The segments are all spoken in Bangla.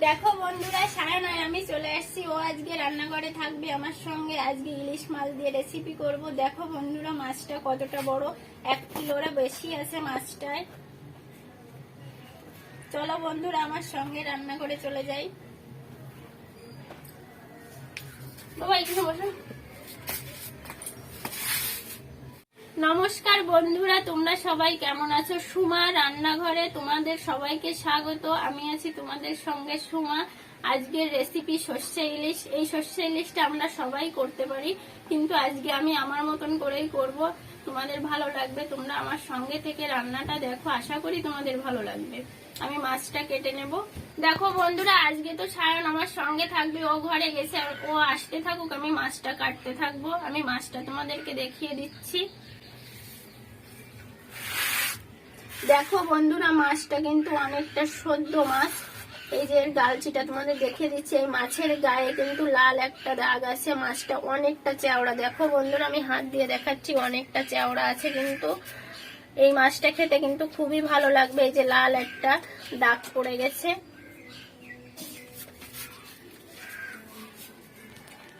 দেখো বন্ধুরা, সায়ন আর আমি চলে আসছি। ও আজকে রান্নাঘরে থাকবে আমার সঙ্গে। আজকে ইলিশ মাছ দিয়ে রেসিপি করব। দেখো বন্ধুরা, মাছটা কতটা বড়, 1 কিলোর বেশি আছে মাছটায়। চলো বন্ধুরা, আমার সঙ্গে রান্নাঘরে চলে যাই। বাবা এখানে বসো। নমস্কার বন্ধুরা, তোমরা সবাই কেমন আছো? সুমা রান্নাঘরে তোমাদের সবাইকে স্বাগত। আমি আছি তোমাদের সঙ্গে সুমা। আজকের রেসিপি সর্ষে ইলিশ। এই সর্ষে ইলিশটা আমরা সবাই করতে পারি, কিন্তু আজকে আমি আমার মতন করেই করব। তোমাদের ভালো লাগবে, তোমরা আমার সঙ্গে থেকে রান্নাটা দেখো, আশা করি তোমাদের ভালো লাগবে। আমি মাছটা কেটে নেব। দেখো বন্ধুরা, আজকে তো সায়ন আমার সঙ্গে থাকবে, ও ঘরে গেছে। ও আসতে থাকুক, আমি মাছটা কাটতে থাকবো। আমি মাছটা তোমাদেরকে দেখিয়ে দিচ্ছি। দেখো বন্ধুরা, মাছটা কিন্তু অনেকটা সদ্য মাছ। এই যে গালচিটা তোমাদের দেখে দিচ্ছি, এই মাছের গায়ে কিন্তু লাল একটা দাগ আছে। মাছটা অনেকটা চওড়া। দেখো বন্ধুরা, আমি হাত দিয়ে দেখাচ্ছি, অনেকটা চওড়া আছে। কিন্তু এই মাছটা খেতে কিন্তু খুবই ভালো লাগবে। এই যে লাল একটা দাগ পড়ে গেছে।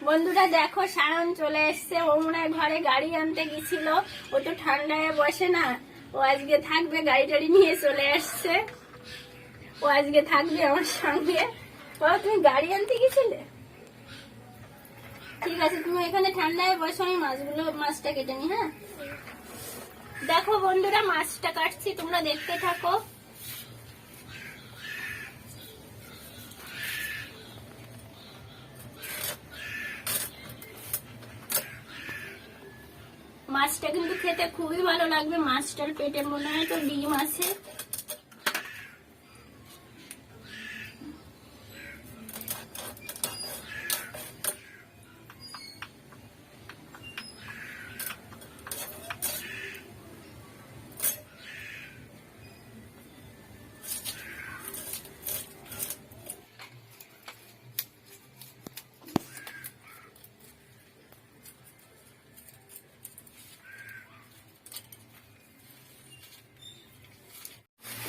বন্ধুরা দেখো, সায়ন চলে এসছে। ও মনে হয় ঘরে গাড়ি আনতে গেছিল। ও তো ঠান্ডায় বসে না, ও আজকে থাকবে। গাড়ি টাড়ি নিয়ে চলে আসছে। ও আজকে থাকবে আমার সঙ্গে। ও, তুমি গাড়ি আনতে গেছিলে? ঠিক আছে, তুমি এখানে ঠান্ডায় বসো, আমি মাছটা কেটে নি। হ্যাঁ, দেখো বন্ধুরা, মাছটা কাটছি, তোমরা দেখতে থাকো। মাছটা কিন্তু খেতে খুবই ভালো লাগবে। মাছটার পেটে মনে হয় তো ডিম আছে।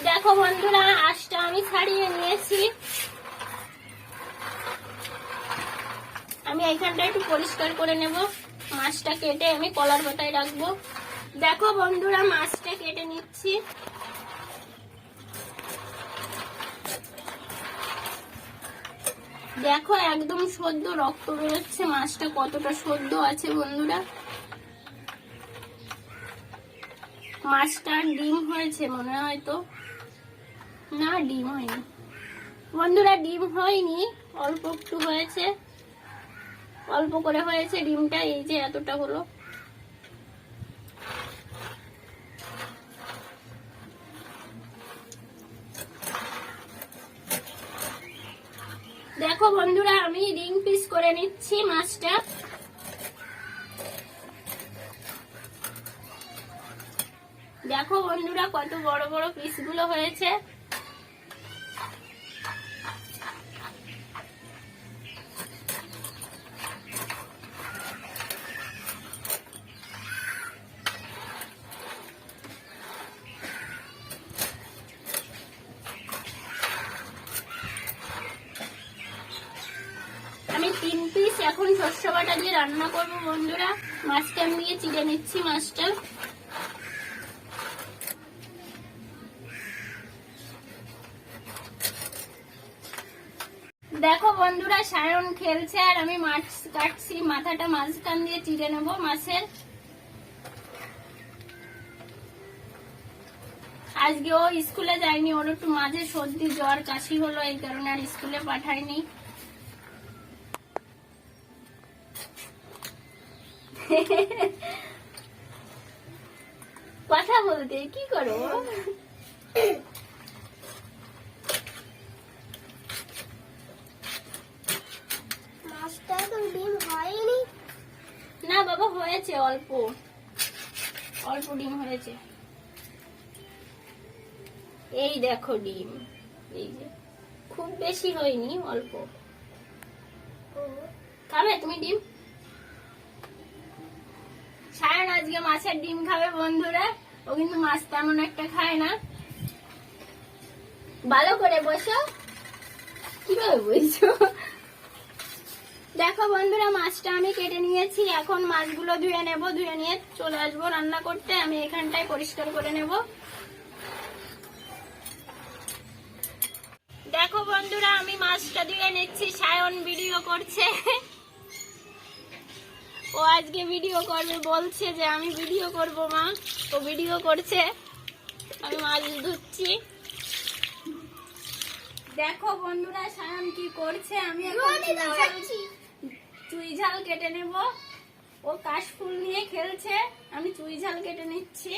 দেখো বন্ধুরা, আঁশটা আমি ছাড়িয়ে নিয়েছি। আমি এইখানটা একটু পরিষ্কার করে নেব। মাছটা কেটে আমি কলার পাতায় রাখবো। দেখো বন্ধুরা, মাছটা কেটে নিচ্ছি। দেখো একদম সদ্য রক্ত বেরোচ্ছে। মাছটা কতটা সদ্য আছে বন্ধুরা। মাছটার ডিম হয়েছে মনে হয় তো। না, ডিম হয়নি বন্ধুরা, ডিম হয়নি, অল্প একটু হয়েছে, অল্প করে হয়েছে ডিমটা। এই যে এতটা হলো। দেখো বন্ধুরা, আমি রিং পিস করে নিচ্ছি মাছটা। দেখো বন্ধুরা, কত বড় বড় পিসগুলো হয়েছে। আমি 3 পিস এখন সর্ষে বাটা দিয়ে রান্না করবো বন্ধুরা। মাছটা আমি দিয়ে চিড়ে নিচ্ছি মাছটা। দেখো বন্ধুরা, সায়ন খেলছে আর আমি মাছ কাটছি। মাথাটা মাঝখান দিয়ে চিড়ে নেব মাছের। আজকে ও স্কুলে যায়নি, ওর একটু মাঝে সর্দি জ্বর কাশি হলো, এই কারণে আর স্কুলে পাঠায়নি। কথা বলতে কি করো? মাছটা তো ডিম হয়নি। না বাবা, হয়েছে, অল্প অল্প ডিম হয়েছে। এই দেখো ডিম, এই যে খুব বেশি হয়নি, অল্প। খাবে তুমি ডিম? সায়ন আজকে মাছের ডিম খাবে বন্ধুরা। ও কিন্তু মাছ তেমন একটা খায় না। ভালো করে বসো। কিভাবে বলছো? দেখো বন্ধুরা, মাছটা আমি কেটে নিয়েছি। এখন মাছগুলো ধুয়ে নেব, ধুয়ে নিয়ে চলে আসবো রান্না করতে। আমি এখানটায় পরিষ্কার করে নেব। দেখো বন্ধুরা, আমি মাছটা ধুয়ে নিচ্ছি। সায়ন ভিডিও করছে। ও আজকে ভিডিও করবে, বলছে যে আমি ভিডিও করব মা। ও ভিডিও করছে, আমি মাছ ধুচ্ছি। দেখো বন্ধুরা, সায়ন কি করছে। আমি চুই ঝাল কেটে নেব। ও কাশফুল নিয়ে খেলছে, আমি চুই ঝাল কেটে নিচ্ছি।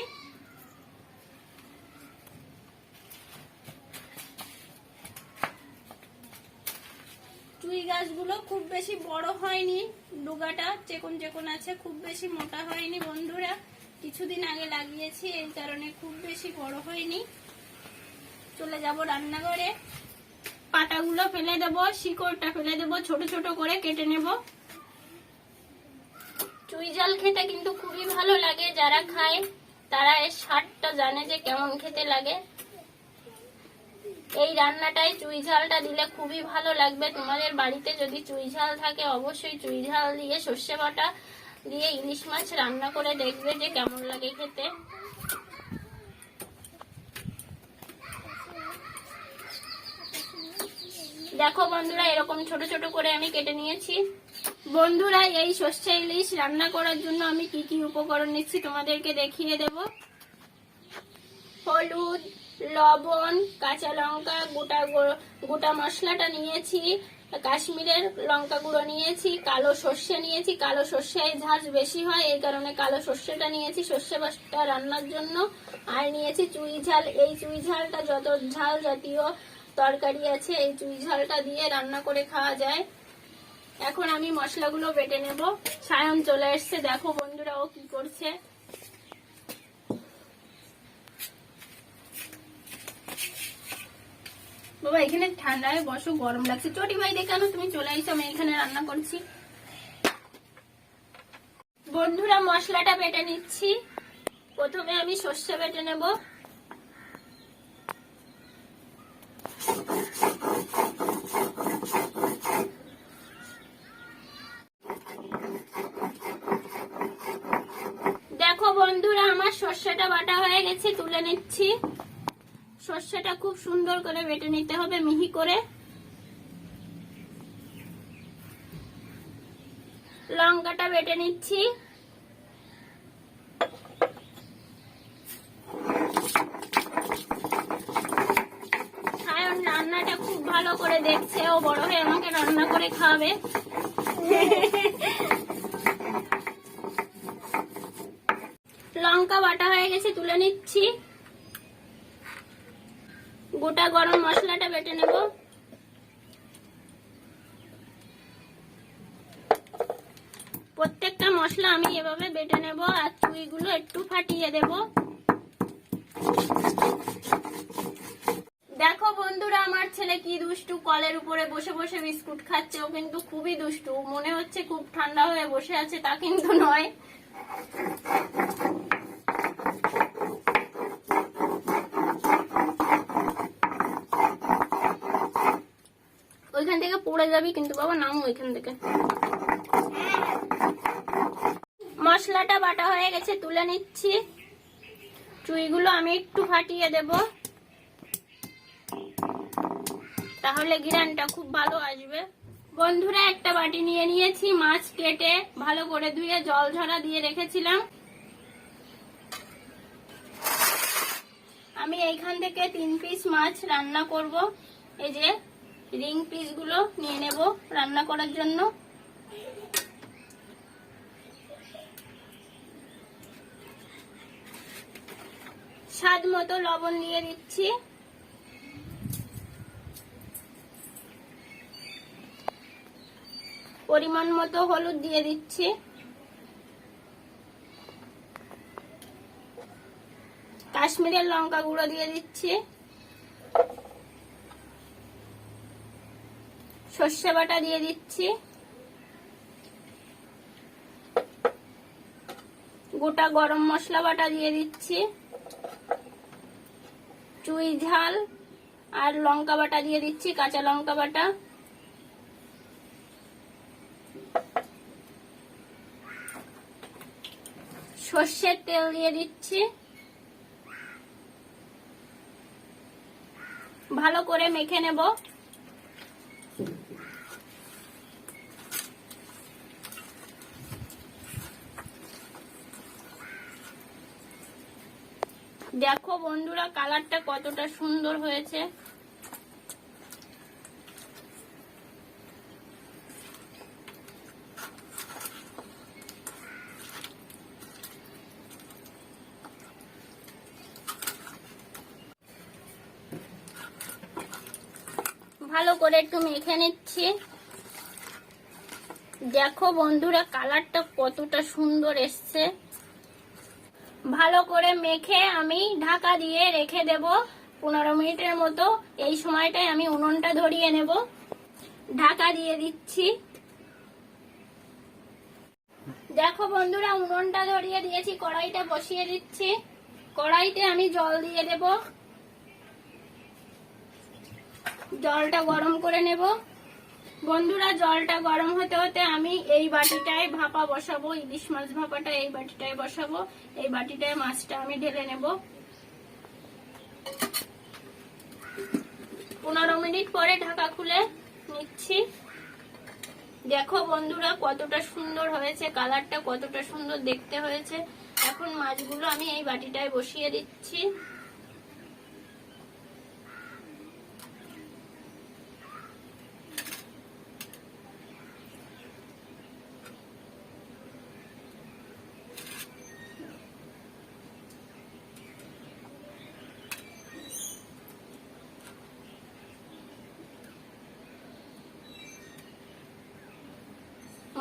চুই গাছগুলো খুব বেশি বড় হয়নি, ডুগাটা চেকন চেকন আছে, খুব বেশি মোটা হয়নি বন্ধুরা। কিছুদিন আগে লাগিয়েছি, এই কারণে খুব বেশি বড় হয়নি। চলে যাব রান্নাঘরে। পাতাগুলো ফেলে দেব, শিকড়টা ফেলে দেব, ছোট ছোট করে কেটে নেব। চুই ঝাল খেতে কিন্তু খুবই ভালো লাগে। যারা খায় তারা এর স্বাদটা জানে যে কেমন খেতে লাগে। এই রান্নাটায় চুই ঝালটা দিলে খুবই ভালো লাগবে। তোমাদের বাড়িতে যদি চুই ঝাল থাকে, অবশ্যই চুই ঝাল দিয়ে সর্ষে বাটা দিয়ে ইলিশ মাছ রান্না করে দেখবে যে কেমন লাগে খেতে। দেখো বন্ধুরা, এরকম ছোট ছোট করে আমি কেটে নিয়েছি। বন্ধুরা, এই সর্ষে ইলিশ রান্না করার জন্য আমি কি কি উপকরণ নিচ্ছি তোমাদেরকে দেখিয়ে দেব। হলুদ, লবণ, কাঁচা লঙ্কা, গোটা মশলাটা নিয়েছি, কাশ্মীরের লঙ্কা গুঁড়ো নিয়েছি, কালো সর্ষে নিয়েছি। কালো সর্ষেয় ঝাঁঝ বেশি হয়, এই কারণে কালো সর্ষেটা নিয়েছি সর্ষে বাটা রান্নার জন্য। আর নিয়েছি চুই ঝাল। এই চুই ঝালটা যত ঝাল জাতীয় তরকারি আছে, এই চুই ঝালটা দিয়ে রান্না করে খাওয়া যায়। এখন আমি মশলাগুলো বেটে নেব। সায়ন চলে এসছে, দেখো বন্ধুরা ও কি করছে। বাবা এখানে ঠান্ডায় বসো, গরম লাগছে। চটি ভাই দেখানো, তুমি চলে আইছো, আমি এখানে রান্না করছি। বন্ধুরা, মশলাটা বেটে নিচ্ছি। প্রথমে আমি সর্ষে বেটে নেব। দেখো বন্ধুরা, আমার সর্ষেটা বাটা হয়ে গেছে, তুলে নিচ্ছি। সর্ষেটা খুব সুন্দর করে বেটে নিতে হবে, মিহি করে। লঙ্কাটা বেটে নিচ্ছি। সায়ন রান্নাটা খুব ভালো করে দেখছে, ও বড় হয়ে আমাকে রান্না করে খাওয়াবে। লঙ্কা বাটা হয়ে গেছে, তুলে নিচ্ছি। গোটা গরম মশলাটা বেটে নেব। প্রত্যেকটা মশলা আমি এভাবে বেটে নেব, আর চুইগুলো একটু ফাটিয়ে দেব। দেখো বন্ধুরা, আমার ছেলে কি দুষ্টু, কলের উপরে বসে বসে বিস্কুট খাচ্ছে। ও কিন্তু খুবই দুষ্টু, মনে হচ্ছে খুব ঠান্ডা হয়ে বসে আছে, তা কিন্তু নয়। ওইখান থেকে পড়ে যাবি কিন্তু বাবা, নাম ওইখান থেকে। মশলাটা বাটা হয়ে গেছে, তুলে নিচ্ছি। চুইগুলো আমি একটু ফাটিয়ে দেব, তাহলে ঘ্রাণটা খুব ভালো আসবে। বন্ধুরা, একটা বাটি নিয়ে নিয়েছি। মাছ কেটে ভালো করে ধুয়ে জল ঝরা দিয়ে রেখেছিলাম। আমি এইখান থেকে 3 পিস মাছ রান্না করব। এই যে রিং পিস গুলো নিয়ে নেব রান্না করার জন্য। স্বাদ মতো লবণ দিয়ে দিচ্ছি। পরিমাণ মতো হলুদ দিয়ে দিচ্ছি। কাশ্মীরের লঙ্কা গুঁড়ো দিয়ে দিচ্ছি। সর্ষে বাটা দিয়ে দিচ্ছি। গোটা গরম মশলা বাটা দিয়ে দিচ্ছি। চুই ঝাল আর লঙ্কা বাটা দিয়ে দিচ্ছি, কাঁচা লঙ্কা বাটা। সর্ষের তেল দিয়ে দিচ্ছি। ভালো করে মেখে নেব। দেখো বন্ধুরা কালারটা কতটা সুন্দর হয়েছে। ভালো করে একটু মেখে নিচ্ছি। দেখো বন্ধুরা কালারটা কতটা সুন্দর এসছে। ভালো করে মেখে আমি ঢাকা দিয়ে রেখে দেব 15 মিনিটের মতো। এই সময়টায় আমি উনুনটা ধরিয়ে নেব। ঢাকা দিয়ে দিচ্ছি। দেখো বন্ধুরা উনুনটা ধরিয়ে দিয়েছি, কড়াইটা বসিয়ে দিচ্ছি। কড়াইতে আমি জল দিয়ে দেব। জলটা গরম করে নেব। বন্ধুরা জলটা গরম হতে হতে আমি এই বাটিটায় ভাপা বসাবো, ইলিশ মাছ ভাপাটা এই বাটিটায় বসাবো। এই বাটিটায় মাছটা আমি ঢেলে নেব। 15 মিনিট পরে ঢাকা খুলে নিচ্ছি। দেখো বন্ধুরা কতটা সুন্দর হয়েছে, কালারটা কতটা সুন্দর দেখতে হয়েছে। এখন মাছগুলো আমি এই বাটিটায় বসিয়ে দিচ্ছি।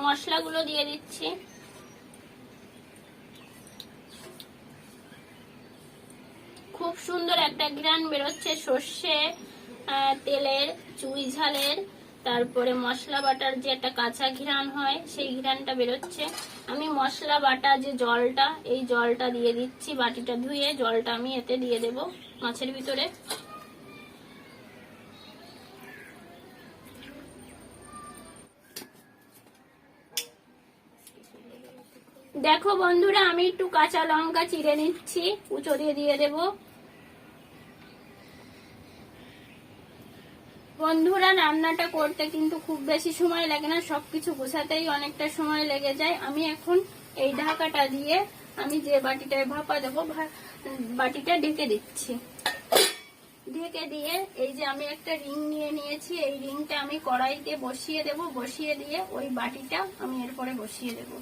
মশলাগুলো দিয়ে দিচ্ছি। খুব সুন্দর একটা ঘ্রাণ বেরোচ্ছে সর্ষে তেলের, চুই ঝালের, তারপরে মশলা বাটার যে একটা কাঁচা ঘ্রাণ হয় সেই ঘ্রাণটা বেরোচ্ছে। আমি মশলা বাটা যে জলটা, এই জলটা দিয়ে দিচ্ছি। বাটিটা ধুয়ে জলটা আমি এতে দিয়ে দেব মাছের ভিতরে। দেখো বন্ধুরা আমি একটু কাঁচা লঙ্কা চিড়ে নিচ্ছি, কুচো দিয়ে দেব। বন্ধুরা রান্নাটা করতে কিন্তু খুব বেশি সময় লাগে না, সবকিছু গোছাতেই অনেকটা সময় লেগে যায়। আমি এখন এই ঢাকাটা দিয়ে আমি যে বাটিটায় ভাপা দেবো বাটিটা ঢেকে দিচ্ছি। ঢেকে দিয়ে এই যে আমি একটা রিং নিয়ে নিয়েছি, এই রিংটা আমি কড়াইতে বসিয়ে দেব। বসিয়ে দিয়ে ওই বাটিটা আমি এরপরে বসিয়ে দেব।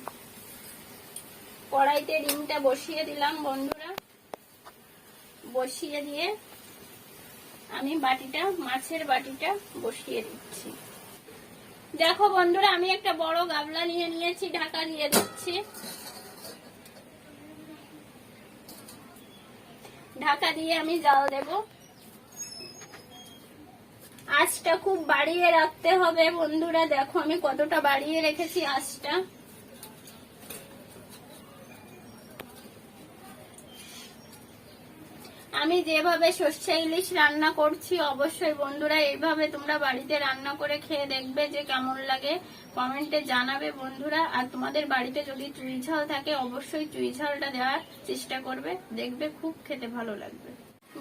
কড়াইতে রিংটা বসিয়ে দিলাম বন্ধুরা। বসিয়ে দিয়ে আমি বাটিটা, মাছের বাটিটা বসিয়ে দিচ্ছি। দেখো বন্ধুরা আমি একটা বড় গামলা নিয়ে নিয়েছি, ঢাকা দিয়ে দিচ্ছি। ঢাকা দিয়ে আমি জাল দেব। আঁচটা খুব বাড়িয়ে রাখতে হবে বন্ধুরা। দেখো আমি কতটা বাড়িয়ে রেখেছি আঁচটা। আমি যেভাবে সর্ষে ইলিশ রান্না করছি অবশ্যই বন্ধুরা এইভাবে তোমরা বাড়িতে রান্না করে খেয়ে দেখবে যে কেমন লাগে, কমেন্টে জানাবে বন্ধুরা। আর তোমাদের বাড়িতে যদি চুই ঝাল থাকে অবশ্যই চুই ঝালটা দেওয়ার চেষ্টা করবে, দেখবে খুব খেতে ভালো লাগবে।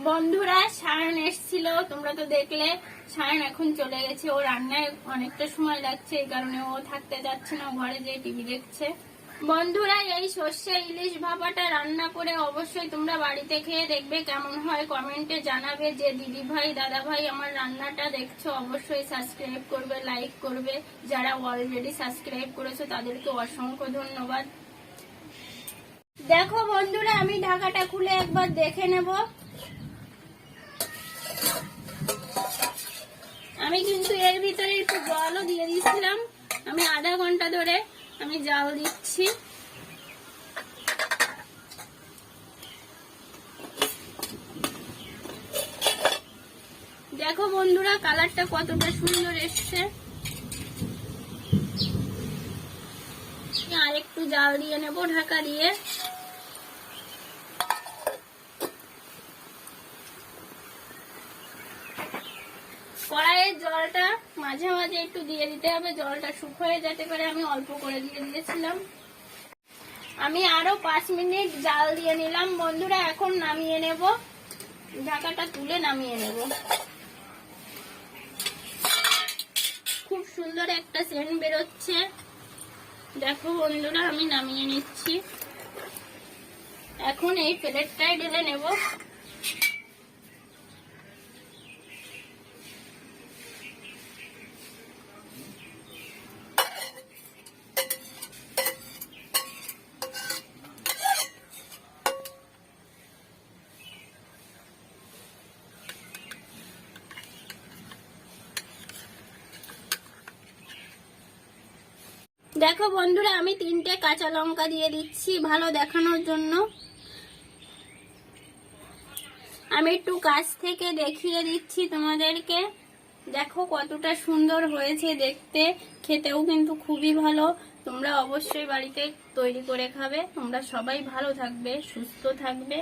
বন্ধুরা সায়ন এসেছিল, তোমরা তো দেখলে। সায়ন এখন চলে গেছে, ও রান্নায় অনেকটা সময় লাগছে, এই কারণে ও থাকতে যাচ্ছে না, ঘরে যেয়ে টিভি দেখছে। বন্ধুরা এই সর্ষে ইলিশ ভাপাটা রান্না করে অবশ্যই তোমরা বাড়িতে খেয়ে দেখবে কেমন হয়, কমেন্টে জানাবে। যে দিদি ভাই দাদা ভাই আমার রান্নাটা দেখছো অবশ্যই সাবস্ক্রাইব করবে, লাইক করবে। যারা অলরেডি সাবস্ক্রাইব করেছো তাদেরকে অসংখ্য ধন্যবাদ। দেখো বন্ধুরা আমি ঢাকাটা খুলে একবার দেখে নেব। আমি কিন্তু এর ভিতরে একটু জলও দিয়ে দিয়েছিলাম। আমি আধা ঘন্টা ধরে আমি জাল দিচ্ছি। দেখো বন্ধুরা কালারটা কতটা সুন্দর এসছে। আর একটু জাল দিয়ে নেব ঢাকা দিয়ে। জলটা মাঝে মাঝে একটু দিয়ে দিতে হবে, জলটা শুকিয়ে যেতে পারে, আমি অল্প করে দিয়ে দিয়েছিলাম। আমি আরো 5 মিনিট জাল দিয়ে নিলাম বন্ধুরা। এখন নামিয়ে নেব, ঢাকাটা তুলে নামিয়ে নেব। খুব সুন্দর একটা সেন্ট বেরোচ্ছে, দেখো বন্ধুরা। আমি নামিয়ে নিচ্ছি, এখন এই প্লেটটায় ঢেলে নেব। দেখো বন্ধুরা, আমি 3টে কাঁচা লঙ্কা দিয়ে দিচ্ছি ভালো দেখানোর জন্য। আমি একটু কাছ থেকে দেখিয়ে দিচ্ছি তোমাদেরকে। দেখো কতটা সুন্দর হয়েছে দেখতে, খেতেও কিন্তু খুবই ভালো। তোমরা অবশ্যই বাড়িতে তৈরি করে খাবে। তোমরা সবাই ভালো থাকবে, সুস্থ থাকবে।